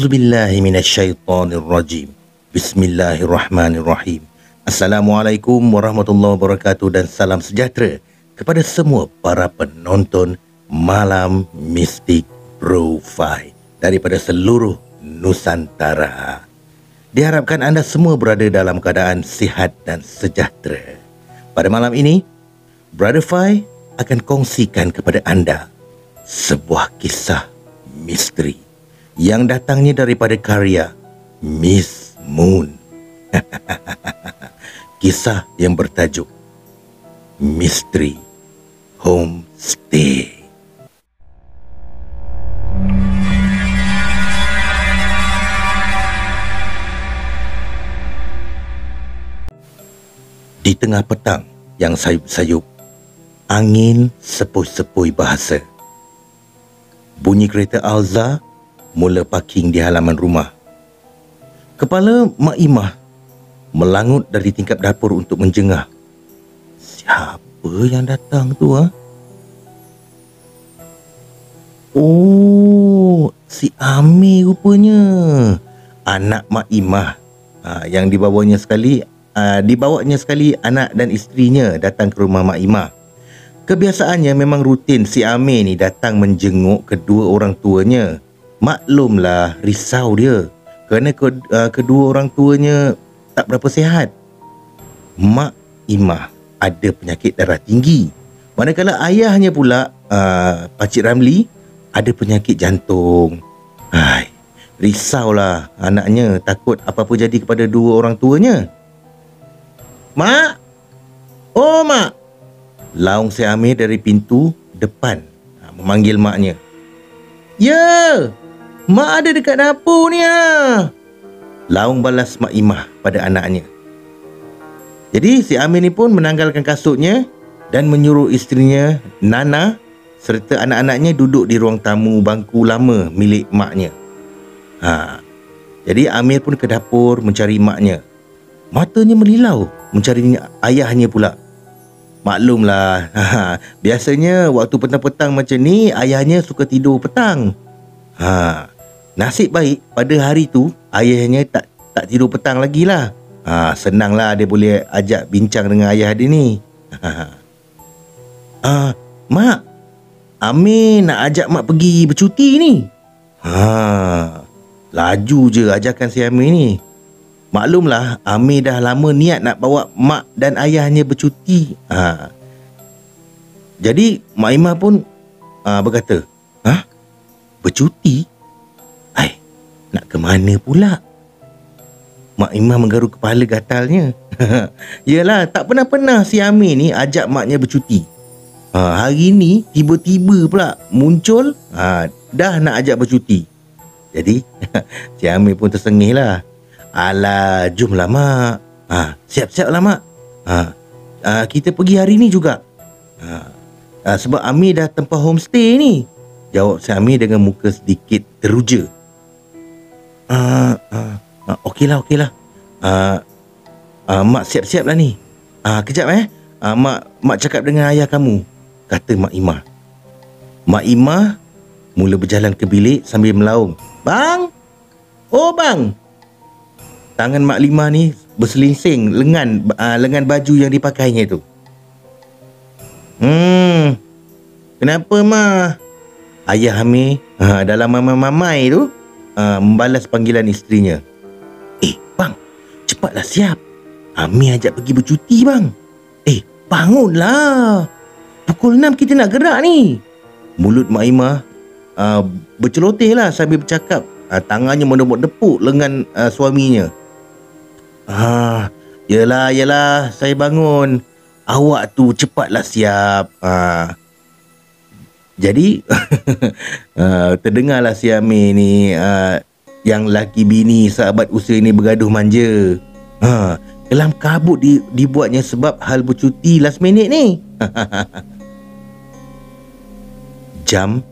A'udzubillahi minasyaitonirrajim. Bismillahirrahmanirrahim. Assalamualaikum warahmatullahi wabarakatuh dan salam sejahtera kepada semua para penonton Malam Mistik Profile daripada seluruh Nusantara. Diharapkan anda semua berada dalam keadaan sihat dan sejahtera. Pada malam ini, Brother Fai akan kongsikan kepada anda sebuah kisah misteri yang datangnya daripada karya Miss Moon. Kisah yang bertajuk Misteri Homestay. Di tengah petang yang sayup-sayup, angin sepoi-sepoi bahasa. Bunyi kereta Alza mula parking di halaman rumah. Kepala Mak Imah melangut dari tingkap dapur untuk menjengah. Siapa yang datang tu? Oh, si Amir rupanya. Anak Mak Imah. Yang dibawanya sekali anak dan isterinya datang ke rumah Mak Imah. Kebiasaannya memang rutin si Amir ni datang menjenguk kedua orang tuanya. Maklumlah risau dia kerana kedua orang tuanya tak berapa sihat. Mak Imah ada penyakit darah tinggi, manakala ayahnya pula Pakcik Ramli ada penyakit jantung. Risaulah anaknya, takut apa-apa jadi kepada dua orang tuanya. Mak! Oh Mak! Laung si Amir dari pintu depan memanggil maknya. Ya! Mak ada dekat dapur ni . Laung balas Mak Imah pada anaknya. Jadi si Amir ni pun menanggalkan kasutnya dan menyuruh isterinya Nana serta anak-anaknya duduk di ruang tamu bangku lama milik maknya. Jadi Amir pun ke dapur mencari maknya. Matanya melilau mencari ayahnya pula. Maklumlah, biasanya waktu petang-petang macam ni ayahnya suka tidur petang. Nasib baik pada hari tu ayahnya tak tidur petang lagi lah. Senanglah dia boleh ajak bincang dengan ayah dia ni. Mak, Amir nak ajak mak pergi bercuti ni. Laju je ajakan si Amir ni. Maklumlah Amir dah lama niat nak bawa mak dan ayahnya bercuti. Jadi Mak Imah pun berkata, bercuti? Nak ke mana pula? Mak Imah menggaruk kepala gatalnya. Yalah, tak pernah-pernah si Amir ni ajak maknya bercuti. Hari ni tiba-tiba pula muncul dah nak ajak bercuti. Jadi si Amir pun tersengih lah. Alah, jomlah mak. Siap-siap lah mak. Kita pergi hari ni juga. Sebab Amir dah tempah homestay ni, jawab si Amir dengan muka sedikit teruja. Okeylah. Mak siap-siap lah ni. Kejap Mak cakap dengan ayah kamu, kata Mak Imah. Mak Imah mula berjalan ke bilik sambil melaung. Bang! Oh bang! Tangan Mak Limah ni berselingsing lengan baju yang dipakainya tu. Kenapa Mah? Ayah Amir dalam mamai tu membalas panggilan isterinya. Bang, cepatlah siap. Amir ajak pergi bercuti bang. Bangunlah. Pukul 6 kita nak gerak ni. Mulut Mak Imah berceloteh lah sambil bercakap. Tangannya menepuk lengan suaminya. Yelah, saya bangun. Awak tu cepatlah siap. Jadi terdengarlah si Amir ni yang laki bini sahabat usia ni bergaduh manja. Kelam kabut dibuatnya sebab hal bercuti last minute ni. Jam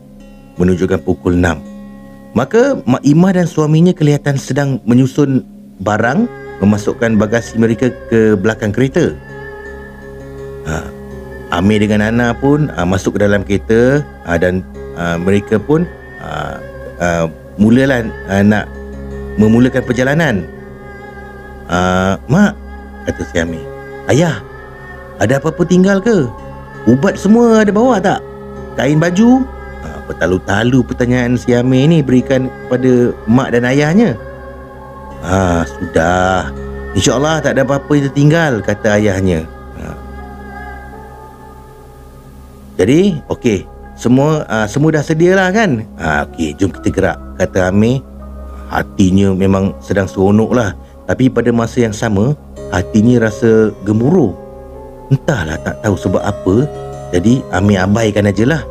menunjukkan pukul 6. Maka Mak Imah dan suaminya kelihatan sedang menyusun barang, memasukkan bagasi mereka ke belakang kereta. Amir dengan Nana pun masuk ke dalam kereta dan mereka pun mulalah nak memulakan perjalanan. Mak, kata si Amir. Ayah, ada apa-apa tinggal ke? Ubat semua ada bawa tak? Kain baju? Bertalu-talu pertanyaan si Amir ni berikan kepada mak dan ayahnya. Sudah, InsyaAllah tak ada apa-apa yang tertinggal, kata ayahnya. Jadi, okey, semua dah sedia lah kan? Okey, jom kita gerak, kata Amir. Hatinya memang sedang seronok lah, tapi pada masa yang sama hatinya rasa gemuruh. Entahlah, tak tahu sebab apa. Jadi Amir abaikan ajalah.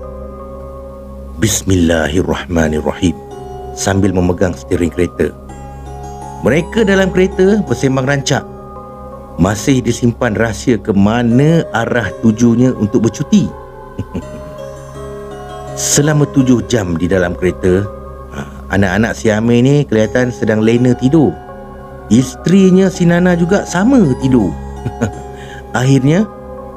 Bismillahirrahmanirrahim, sambil memegang steering kereta. Mereka dalam kereta bersembang rancak. Masih disimpan rahsia ke mana arah tujunya untuk bercuti. Selama 7 jam di dalam kereta, anak-anak si Amir ni kelihatan sedang lena tidur. Isterinya si Nana juga sama tidur. Akhirnya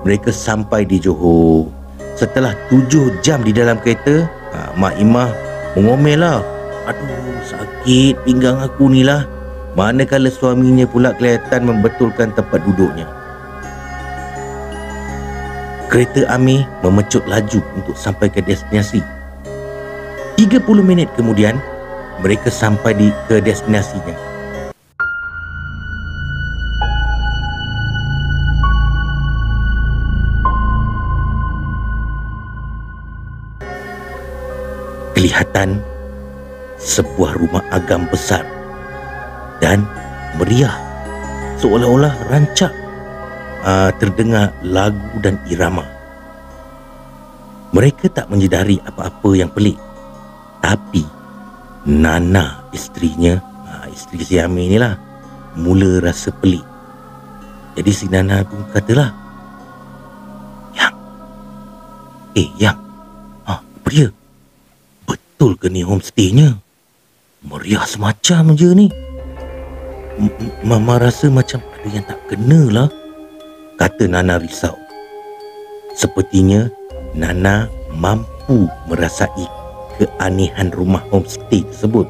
mereka sampai di Johor. Setelah 7 jam di dalam kereta, Mak Imah mengomel lah. Aduh, sakit pinggang aku ni lah. Manakala suaminya pula kelihatan membetulkan tempat duduknya. Kereta Amir memecut laju untuk sampai ke destinasi. 30 minit kemudian, mereka sampai ke destinasinya. Kelihatan sebuah rumah agam besar dan meriah, seolah-olah rancak. Terdengar lagu dan irama. Mereka tak menyedari apa-apa yang pelik. Tapi Nana, isterinya, isteri si Amir ni lah, mula rasa pelik. Jadi si Nana pun katalah, Yang, apa dia? Betul ke ni homestaynya? Meriah semacam je ni. Mama rasa macam ada yang tak kena lah, kata Nana risau. Sepertinya Nana mampu merasai keanehan rumah homestay tersebut.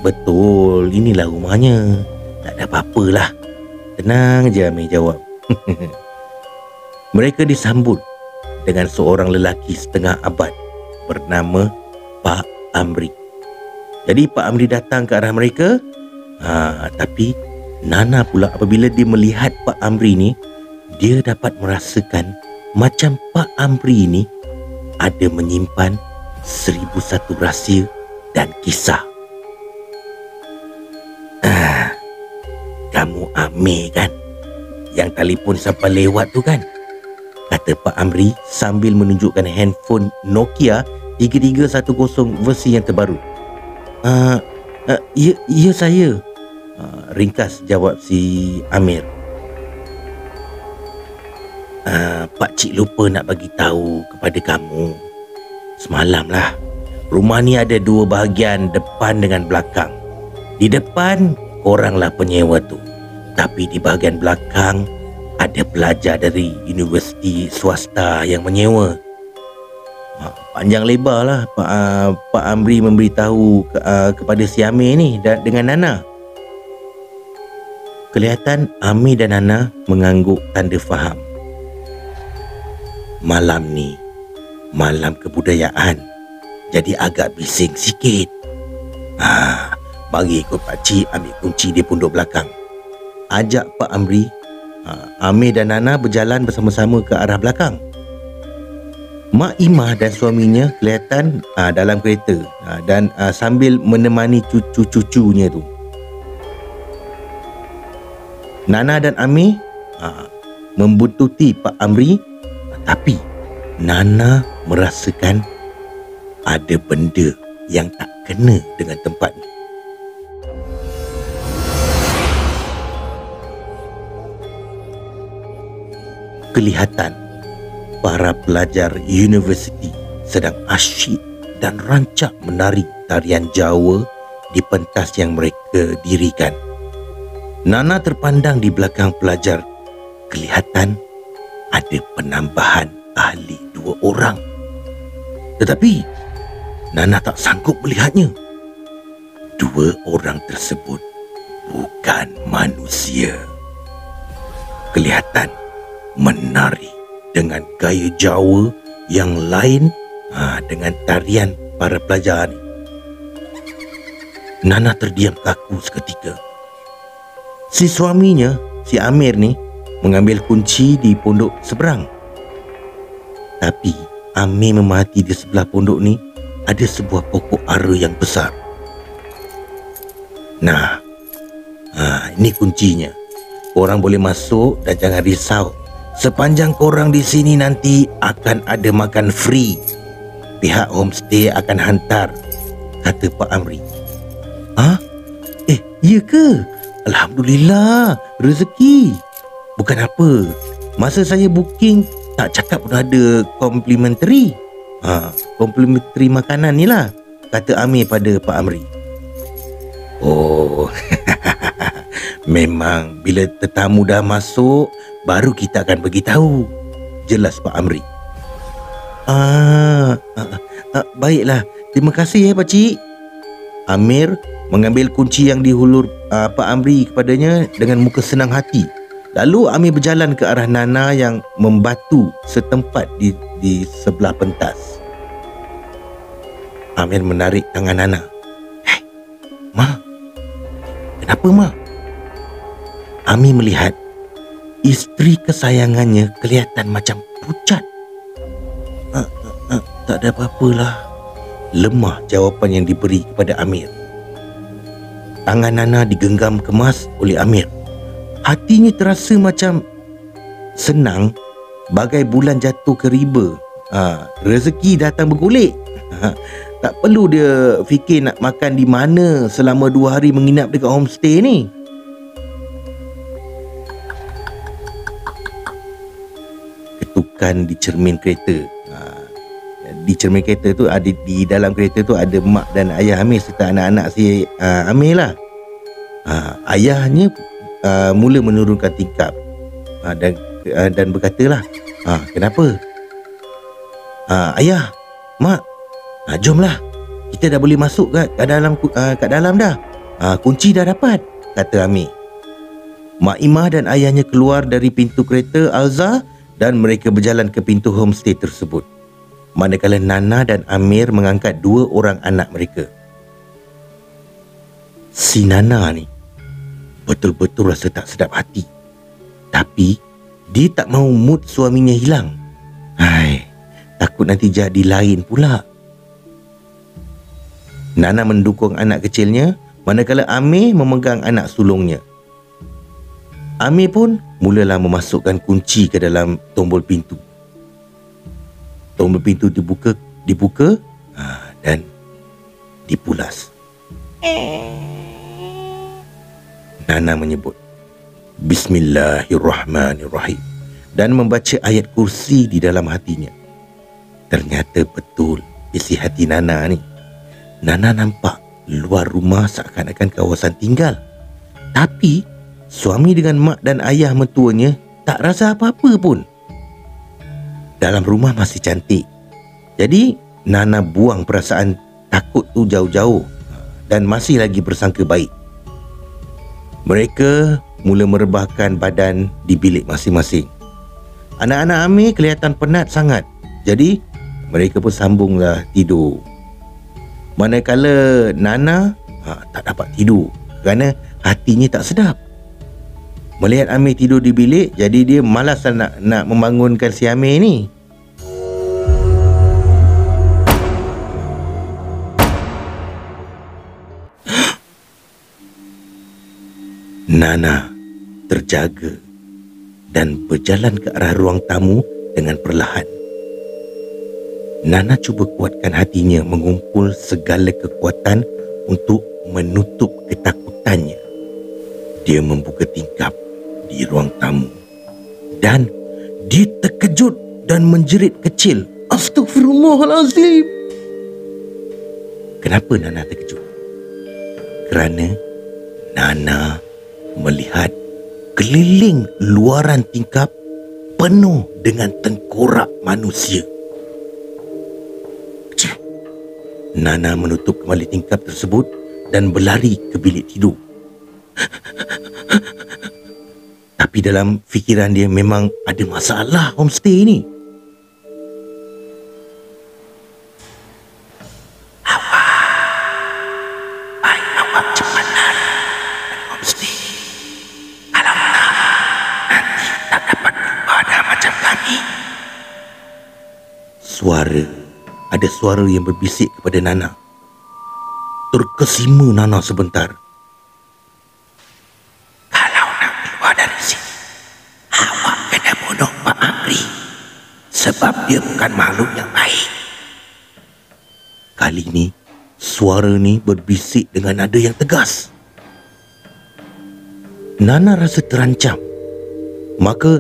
Betul, inilah rumahnya. Tak ada apa-apalah. Tenang je, Amir jawab. Mereka disambut dengan seorang lelaki setengah abad bernama Pak Amri. Jadi Pak Amri datang ke arah mereka. Tapi Nana pula apabila dia melihat Pak Amri ni, dia dapat merasakan macam Pak Amri ni ada menyimpan 1001 rahsia dan kisah. Kamu Amir kan? Yang telefon sampai lewat tu kan? Kata Pak Amri sambil menunjukkan handphone Nokia 3310 versi yang terbaru. Ya saya, ringkas jawab si Amir. Pakcik lupa nak bagi tahu kepada kamu. Semalam lah, rumah ni ada 2 bahagian, depan dengan belakang. Di depan koranglah penyewa tu, tapi di bahagian belakang ada pelajar dari universiti swasta yang menyewa. Panjang lebar lah Pak Amri memberitahu kepada si Amir ni dengan Nana. Kelihatan Amir dan Nana mengangguk tanda faham. Malam ni malam kebudayaan, jadi agak bising sikit. Bagi ikut pakcik ambil kunci di punduk belakang, ajak Pak Amri. Amir dan Nana berjalan bersama-sama ke arah belakang. Mak Imah dan suaminya kelihatan dalam kereta dan sambil menemani cucu-cucunya tu. Nana dan Amir membuntuti Pak Amri, tapi Nana merasakan ada benda yang tak kena dengan tempat ni. Kelihatan para pelajar universiti sedang asyik dan rancak menari tarian Jawa di pentas yang mereka dirikan. Nana terpandang di belakang pelajar. Kelihatan ada penambahan ahli 2 orang. Tetapi Nana tak sanggup melihatnya. Dua orang tersebut bukan manusia. Kelihatan menari dengan gaya Jawa yang lain dengan tarian para pelajar ni. Nana terdiam kaku seketika. Si suaminya, si Amir ni, mengambil kunci di pondok seberang. Tapi Amir memahati di sebelah pondok ni ada sebuah pokok ara yang besar. Nah, ini kuncinya. Korang boleh masuk dan jangan risau. Sepanjang korang di sini nanti akan ada makan free. Pihak homestay akan hantar, kata Pak Amri. Ya ke? Alhamdulillah, rezeki. Bukan apa, masa saya booking tak cakap pun ada complimentary. Complimentary makanan ni lah, kata Amir pada Pak Amri. Oh, memang bila tetamu dah masuk, baru kita akan beritahu, jelas Pak Amri. Baiklah, terima kasih Pakcik. Amir mengambil kunci yang dihulur Pak Amri kepadanya dengan muka senang hati. Lalu Amir berjalan ke arah Nana yang membatu setempat di sebelah pentas. Amir menarik tangan Nana. "Hei, Ma. Kenapa, Ma?" Amir melihat isteri kesayangannya kelihatan macam pucat. Tak ada apa-apalah. Lemah jawapan yang diberi kepada Amir. Tangan Nana digenggam kemas oleh Amir. Hatinya terasa macam senang, bagai bulan jatuh ke riba. Rezeki datang bergolek. Tak perlu dia fikir nak makan di mana selama 2 hari menginap dekat homestay ni. Ketukan di cermin kereta. Di cermin kereta tu ada, di dalam kereta tu ada mak dan ayah Amir serta anak-anak si Amir lah. Ayahnya mula menurunkan tingkap dan berkatalah, "Kenapa? Ayah, mak, jomlah, kita dah boleh masuk kat dalam dah. Kunci dah dapat," kata Amir. Mak Imah dan ayahnya keluar dari pintu kereta Alza dan mereka berjalan ke pintu homestay tersebut. Manakala Nana dan Amir mengangkat 2 orang anak mereka. Si Nana ni betul-betul rasa tak sedap hati. Tapi dia tak mahu mood suaminya hilang. Takut nanti jadi lain pula. Nana mendukung anak kecilnya, manakala Amir memegang anak sulungnya. Amir pun mulalah memasukkan kunci ke dalam tombol pintu. Tombol pintu dibuka dan dipulas. Nana menyebut Bismillahirrahmanirrahim dan membaca ayat kursi di dalam hatinya. Ternyata betul isi hati Nana ni. Nana nampak luar rumah seakan-akan kawasan tinggal. Tapi suami dengan mak dan ayah mertuanya tak rasa apa-apa pun. Dalam rumah masih cantik. Jadi Nana buang perasaan takut tu jauh-jauh dan masih lagi bersangka baik. Mereka mula merebahkan badan di bilik masing-masing. Anak-anak Amir kelihatan penat sangat. Jadi mereka pun sambunglah tidur. Manakala Nana tak dapat tidur kerana hatinya tak sedap. Melihat Amir tidur di bilik, jadi dia malas nak membangunkan si Amir ni. Nana terjaga dan berjalan ke arah ruang tamu dengan perlahan. Nana cuba kuatkan hatinya mengumpul segala kekuatan untuk menutup ketakutannya. Dia membuka tingkap di ruang tamu dan dia terkejut dan menjerit kecil. Astaghfirullahalazim. Kenapa Nana terkejut? Kerana Nana melihat keliling luaran tingkap penuh dengan tengkorak manusia. Nana menutup kembali tingkap tersebut dan berlari ke bilik tidur. Tapi dalam fikiran dia memang ada masalah homestay ni. Baik awak cepat lari dari homestay. Kalau tak, nanti tak dapat keluar dah macam kami. Ada suara yang berbisik kepada Nana. Terkesima Nana sebentar. Kalau nak keluar dari sini, awak kena bunuh Pak Amri. Sebab dia bukan makhluk yang baik. Kali ni, suara ni berbisik dengan nada yang tegas. Nana rasa terancam. Maka,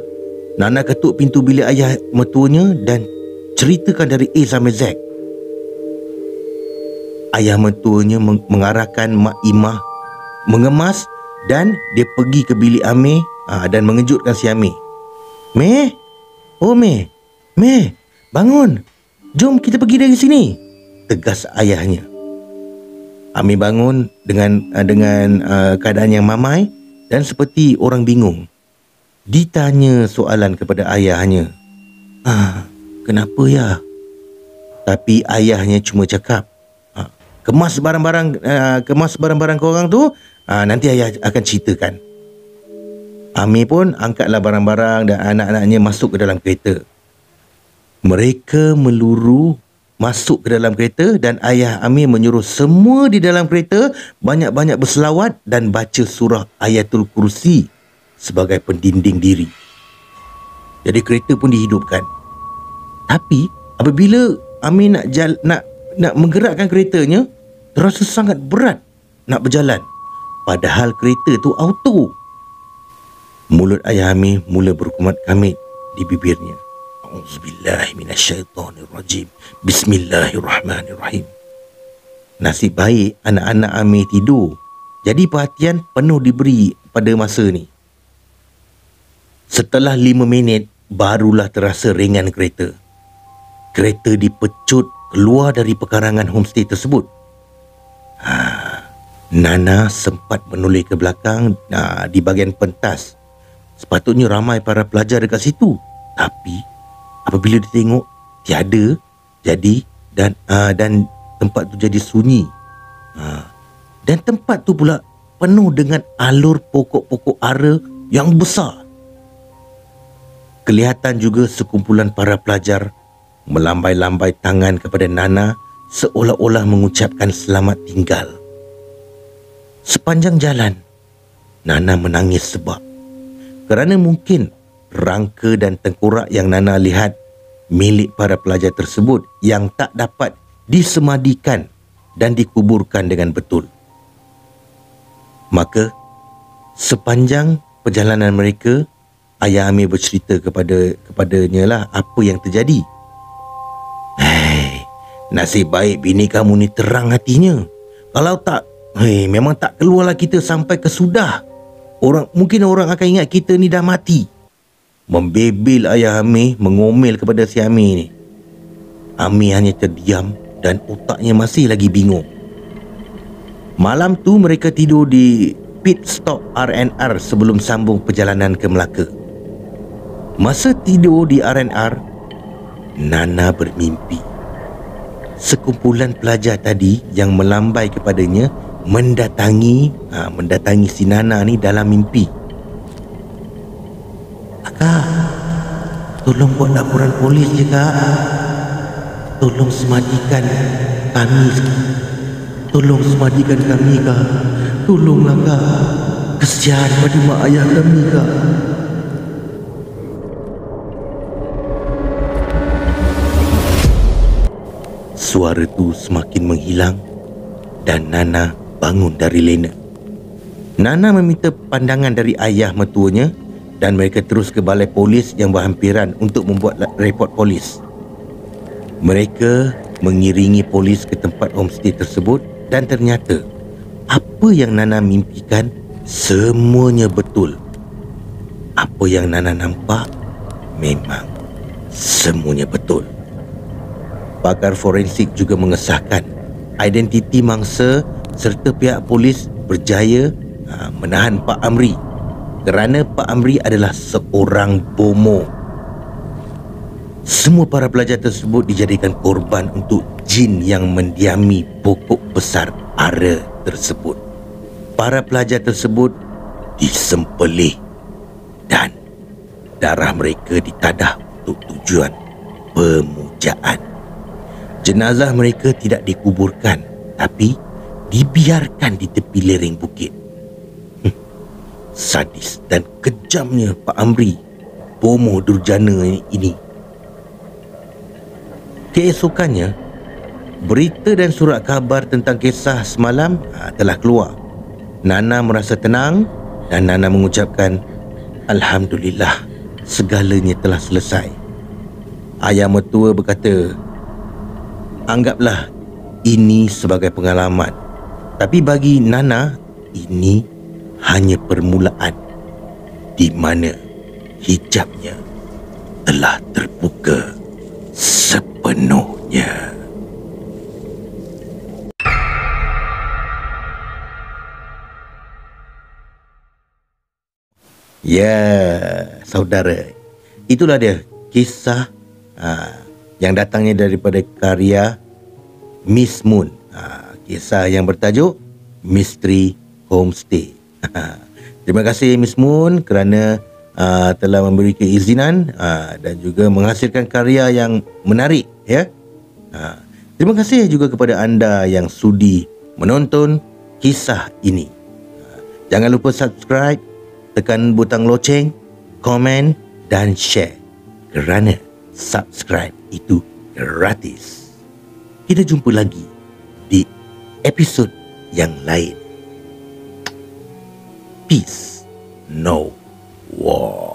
Nana ketuk pintu bilik ayah mertuanya dan ceritakan dari A sampai Z. Ayah mertuanya mengarahkan Mak Imah mengemas dan dia pergi ke bilik Amir dan mengejutkan si Amir. Meh? Oh Meh? Meh, bangun. Jom kita pergi dari sini, tegas ayahnya. Amir bangun dengan keadaan yang mamai dan seperti orang bingung. Ditanya soalan kepada ayahnya. Kenapa ya? Tapi ayahnya cuma cakap, kemas barang-barang korang tu, nanti ayah akan ceritakan. Amir pun angkatlah barang-barang dan anak-anaknya masuk ke dalam kereta. Mereka meluru masuk ke dalam kereta dan ayah Amir menyuruh semua di dalam kereta banyak-banyak berselawat dan baca surah Ayatul Kursi sebagai pendinding diri. Jadi kereta pun dihidupkan. Tapi apabila Amir nak menggerakkan keretanya, terasa sangat berat nak berjalan. Padahal kereta tu auto. Mulut ayah Amir mula berkumat kamit di bibirnya. Auzubillahi minasyaitonirrajim. Bismillahirrahmanirrahim. Nasib baik anak-anak Amir tidur. Jadi perhatian penuh diberi pada masa ni. Setelah 5 minit, barulah terasa ringan kereta. Kereta dipecut keluar dari pekarangan homestay tersebut. Nana sempat menoleh ke belakang di bahagian pentas. Sepatutnya ramai para pelajar dekat situ. Tapi apabila dia tengok tiada, dan tempat tu jadi sunyi. Dan tempat tu pula penuh dengan alur pokok-pokok ara yang besar. Kelihatan juga sekumpulan para pelajar melambai-lambai tangan kepada Nana seolah-olah mengucapkan selamat tinggal. Sepanjang jalan, Nana menangis kerana mungkin rangka dan tengkorak yang Nana lihat milik para pelajar tersebut yang tak dapat disemadikan dan dikuburkan dengan betul. Maka, sepanjang perjalanan mereka, ayah Amir bercerita kepadanya lah apa yang terjadi. Nasib baik bini kamu ni terang hatinya. Kalau tak, memang tak keluarlah kita sampai ke Sudah. Mungkin orang akan ingat kita ni dah mati. Membebel ayah Amir, mengomel kepada si Amir ni. Amir hanya terdiam dan otaknya masih lagi bingung. Malam tu mereka tidur di pit stop R&R sebelum sambung perjalanan ke Melaka. Masa tidur di R&R, Nana bermimpi. Sekumpulan pelajar tadi yang melambai kepadanya mendatangi si Nana ni dalam mimpi. Kak, tolong buat laporan polis je kak. Tolong semadikan kami. Tolong semadikan kami kak. Tolonglah kak. Kesian pada mak ayah kami kak. Suara tu semakin menghilang dan Nana bangun dari lena. Nana meminta pandangan dari ayah mertuanya dan mereka terus ke balai polis yang berhampiran untuk membuat report polis. Mereka mengiringi polis ke tempat homestay tersebut dan ternyata apa yang Nana mimpikan semuanya betul. Apa yang Nana nampak memang semuanya betul. Pakar forensik juga mengesahkan identiti mangsa serta pihak polis berjaya menahan Pak Amri kerana Pak Amri adalah seorang bomoh. Semua para pelajar tersebut dijadikan korban untuk jin yang mendiami pokok besar ara tersebut. Para pelajar tersebut disembelih dan darah mereka ditadah untuk tujuan pemujaan. Jenazah mereka tidak dikuburkan, tapi dibiarkan di tepi lereng bukit. Sadis dan kejamnya Pak Amri, bomoh durjana ini. Keesokannya, berita dan surat khabar tentang kisah semalam telah keluar. Nana merasa tenang dan Nana mengucapkan, Alhamdulillah, segalanya telah selesai. Ayah mertua berkata, anggaplah ini sebagai pengalaman. Tapi bagi Nana, ini hanya permulaan di mana hijabnya telah terbuka sepenuhnya. Ya, saudara, itulah dia kisah yang datangnya daripada karya Miss Moon. Kisah yang bertajuk Misteri Homestay. Terima kasih Miss Moon kerana telah memberi keizinan dan juga menghasilkan karya yang menarik, ya. Terima kasih juga kepada anda yang sudi menonton kisah ini. Jangan lupa subscribe, tekan butang loceng, komen dan share kerana subscribe itu gratis. Kita jumpa lagi di episod yang lain. Peace, no war.